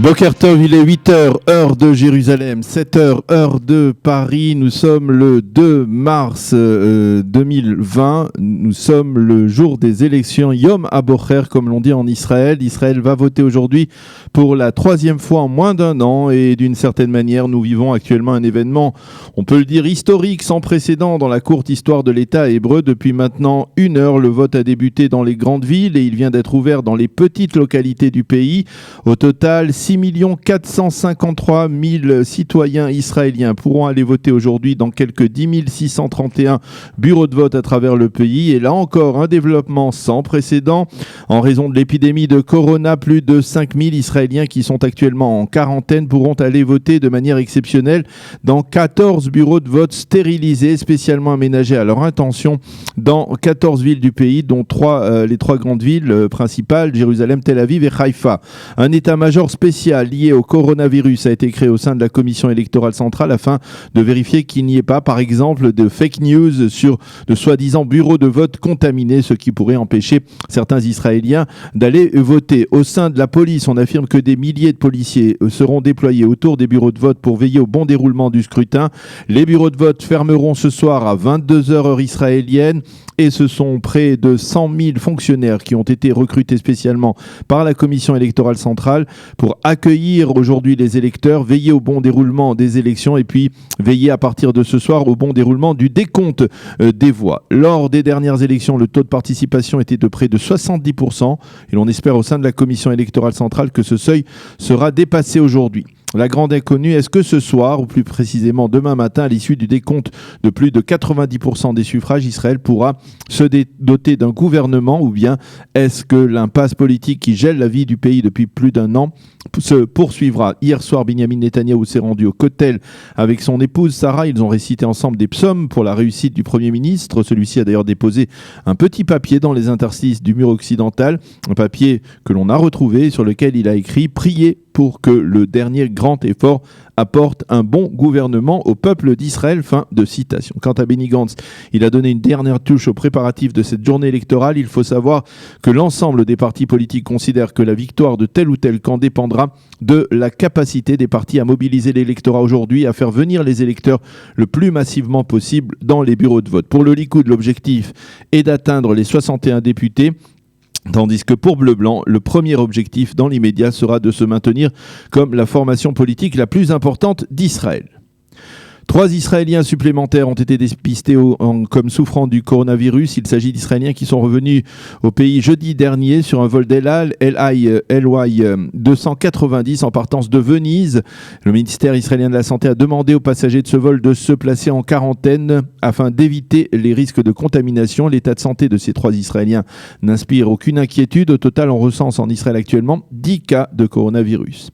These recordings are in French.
Boker Tov, il est 8h, heure de Jérusalem, 7h, heure de Paris. Nous sommes le 2 mars 2020. Nous sommes le jour des élections, Yom HaBocher, comme l'on dit en Israël. Israël va voter aujourd'hui pour la troisième fois en moins d'un an. Et d'une certaine manière, nous vivons actuellement un événement, on peut le dire, historique, sans précédent dans la courte histoire de l'État hébreu. Depuis maintenant 1 heure, le vote a débuté dans les grandes villes et il vient d'être ouvert dans les petites localités du pays. Au total, 6 453 000 citoyens israéliens pourront aller voter aujourd'hui dans quelques 10 631 bureaux de vote à travers le pays. Et là encore, un développement sans précédent. En raison de l'épidémie de Corona, plus de 5 000 Israéliens qui sont actuellement en quarantaine pourront aller voter de manière exceptionnelle dans 14 bureaux de vote stérilisés, spécialement aménagés à leur intention dans 14 villes du pays, dont les trois grandes villes principales, Jérusalem, Tel Aviv et Haïfa. Un état-major spécial lié au coronavirus a été créé au sein de la commission électorale centrale afin de vérifier qu'il n'y ait pas, par exemple, de fake news sur de soi-disant bureaux de vote contaminés, ce qui pourrait empêcher certains Israéliens d'aller voter. Au sein de la police, on affirme que des milliers de policiers seront déployés autour des bureaux de vote pour veiller au bon déroulement du scrutin. Les bureaux de vote fermeront ce soir à 22h heure israélienne. Et ce sont près de 100 000 fonctionnaires qui ont été recrutés spécialement par la commission électorale centrale pour accueillir aujourd'hui les électeurs, veiller au bon déroulement des élections et puis veiller à partir de ce soir au bon déroulement du décompte des voix. Lors des dernières élections, le taux de participation était de près de 70% et l'on espère au sein de la commission électorale centrale que ce seuil sera dépassé aujourd'hui. La grande inconnue, est-ce que ce soir, ou plus précisément demain matin, à l'issue du décompte de plus de 90% des suffrages, Israël pourra se doter d'un gouvernement, ou bien est-ce que l'impasse politique qui gèle la vie du pays depuis plus d'1 an se poursuivra? Hier soir, Benjamin Netanyahou s'est rendu au Kotel avec son épouse Sarah. Ils ont récité ensemble des psaumes pour la réussite du Premier ministre. Celui-ci a d'ailleurs déposé un petit papier dans les interstices du mur occidental, un papier que l'on a retrouvé sur lequel il a écrit « Priez pour que le dernier grand effort apporte un bon gouvernement au peuple d'Israël ». Fin de citation. Quant à Benny Gantz, il a donné une dernière touche aux préparatifs de cette journée électorale. Il faut savoir que l'ensemble des partis politiques considèrent que la victoire de tel ou tel camp dépendra de la capacité des partis à mobiliser l'électorat aujourd'hui, à faire venir les électeurs le plus massivement possible dans les bureaux de vote. Pour le Likoud, l'objectif est d'atteindre les 61 députés. Tandis que pour Bleu-Blanc, le premier objectif dans l'immédiat sera de se maintenir comme la formation politique la plus importante d'Israël. 3 Israéliens supplémentaires ont été dépistés comme souffrant du coronavirus. Il s'agit d'Israéliens qui sont revenus au pays jeudi dernier sur un vol d'El Al 290 en partance de Venise. Le ministère israélien de la Santé a demandé aux passagers de ce vol de se placer en quarantaine afin d'éviter les risques de contamination. L'état de santé de ces 3 Israéliens n'inspire aucune inquiétude. Au total, on recense en Israël actuellement 10 cas de coronavirus.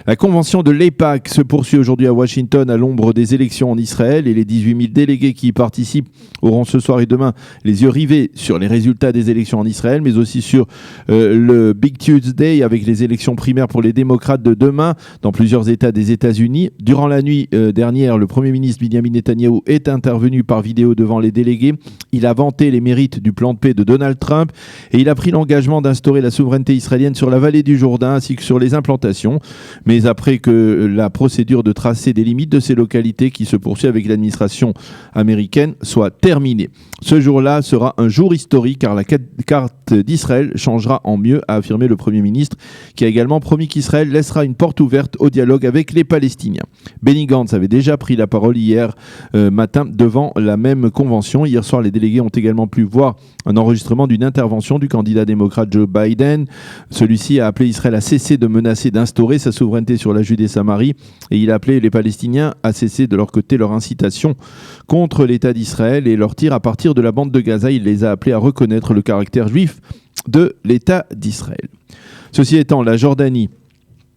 La convention de l'AIPAC se poursuit aujourd'hui à Washington à l'ombre des élections en Israël et les 18 000 délégués qui y participent auront ce soir et demain les yeux rivés sur les résultats des élections en Israël, mais aussi sur le Big Tuesday avec les élections primaires pour les démocrates de demain dans plusieurs États des États-Unis. Durant la nuit dernière, le Premier ministre Benjamin Netanyahou est intervenu par vidéo devant les délégués. Il a vanté les mérites du plan de paix de Donald Trump et il a pris l'engagement d'instaurer la souveraineté israélienne sur la vallée du Jourdain ainsi que sur les implantations. Mais après que la procédure de tracer des limites de ces localités qui se poursuit avec l'administration américaine soit terminée. Ce jour-là sera un jour historique car la carte d'Israël changera en mieux, a affirmé le Premier ministre, qui a également promis qu'Israël laissera une porte ouverte au dialogue avec les Palestiniens. Benny Gantz avait déjà pris la parole hier matin devant la même convention. Hier soir, les délégués ont également pu voir un enregistrement d'une intervention du candidat démocrate Joe Biden. Celui-ci a appelé Israël à cesser de menacer d'instaurer sa souveraineté sur la Judée-Samarie et il a appelé les Palestiniens à cesser de leur côté leur incitation contre l'État d'Israël et leur tir à partir de la bande de Gaza. Il les a appelés à reconnaître le caractère juif de l'État d'Israël. Ceci étant, la Jordanie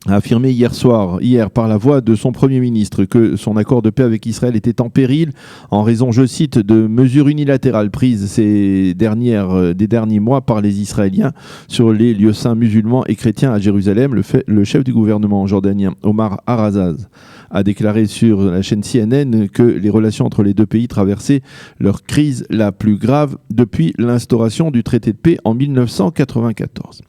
a affirmé hier par la voix de son Premier ministre que son accord de paix avec Israël était en péril en raison, je cite, de mesures unilatérales prises des derniers mois par les Israéliens sur les lieux saints musulmans et chrétiens à Jérusalem. Le chef du gouvernement jordanien, Omar Arazaz, a déclaré sur la chaîne CNN que les relations entre les deux pays traversaient leur crise la plus grave depuis l'instauration du traité de paix en 1994.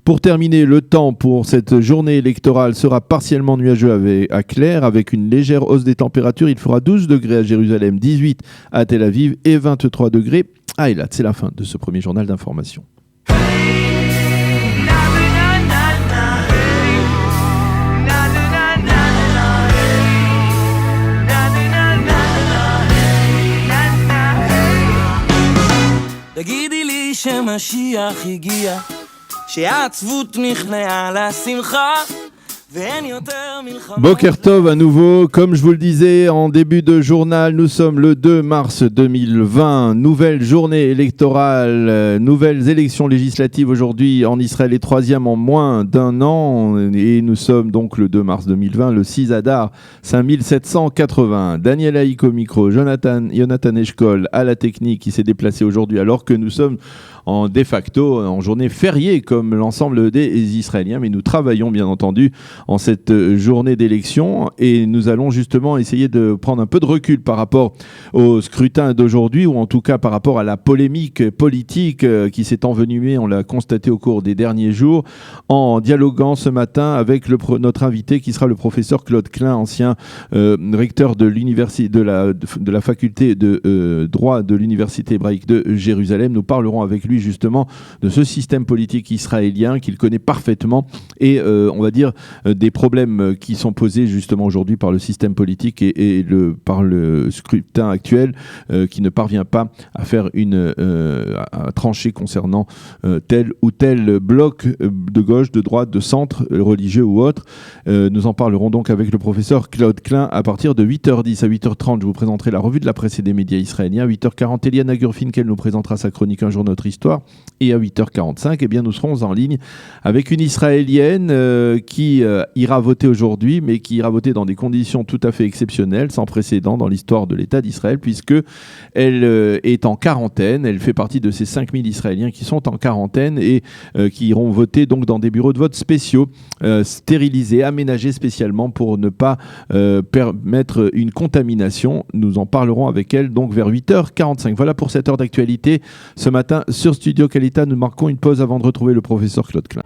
Pour terminer, le temps pour cette journée électorale sera partiellement nuageux à clair, avec une légère hausse des températures. Il fera 12 degrés à Jérusalem, 18 à Tel Aviv et 23 degrés à Eilat. C'est la fin de ce premier journal d'information. תגידי לי שמשיח הגיע, שהעצבות נכנעה לשמחה, ואין יותר מלחמה. Boker Tov à nouveau, comme je vous le disais en début de journal, nous sommes le 2 mars 2020, nouvelle journée électorale, nouvelles élections législatives aujourd'hui en Israël, les troisièmes en moins d'un an, et nous sommes donc le 2 mars 2020, le 6 Adar 5780. Daniel Haïk au micro, Jonathan Eshkol à la technique qui s'est déplacé aujourd'hui alors que nous sommes en de facto en journée fériée comme l'ensemble des Israéliens, mais nous travaillons bien entendu en cette journée d'élection et nous allons justement essayer de prendre un peu de recul par rapport au scrutin d'aujourd'hui ou en tout cas par rapport à la polémique politique qui s'est envenimée, on l'a constaté au cours des derniers jours, en dialoguant ce matin avec notre invité qui sera le professeur Claude Klein, ancien recteur de l'université de la faculté de droit de l'université hébraïque de Jérusalem. Nous parlerons avec lui justement de ce système politique israélien qu'il connaît parfaitement et on va dire des problèmes qui sont posés justement aujourd'hui par le système politique et par le scrutin actuel qui ne parvient pas à faire à trancher concernant tel ou tel bloc de gauche, de droite, de centre, religieux ou autre. Nous en parlerons donc avec le professeur Claude Klein à partir de 8h10 à 8h30. Je vous présenterai la revue de la presse et des médias israéliens. 8h40, Eliana Gurfinkel nous présentera sa chronique Un jour notre histoire. Et à 8h45, eh bien, nous serons en ligne avec une Israélienne qui ira voter aujourd'hui, mais qui ira voter dans des conditions tout à fait exceptionnelles, sans précédent dans l'histoire de l'État d'Israël, puisque elle est en quarantaine. Elle fait partie de ces 5000 Israéliens qui sont en quarantaine et qui iront voter donc dans des bureaux de vote spéciaux, stérilisés, aménagés spécialement pour ne pas permettre une contamination. Nous en parlerons avec elle donc vers 8h45. Voilà pour cette heure d'actualité. Ce matin, sur Studio Kalita, nous marquons une pause avant de retrouver le professeur Claude Klein.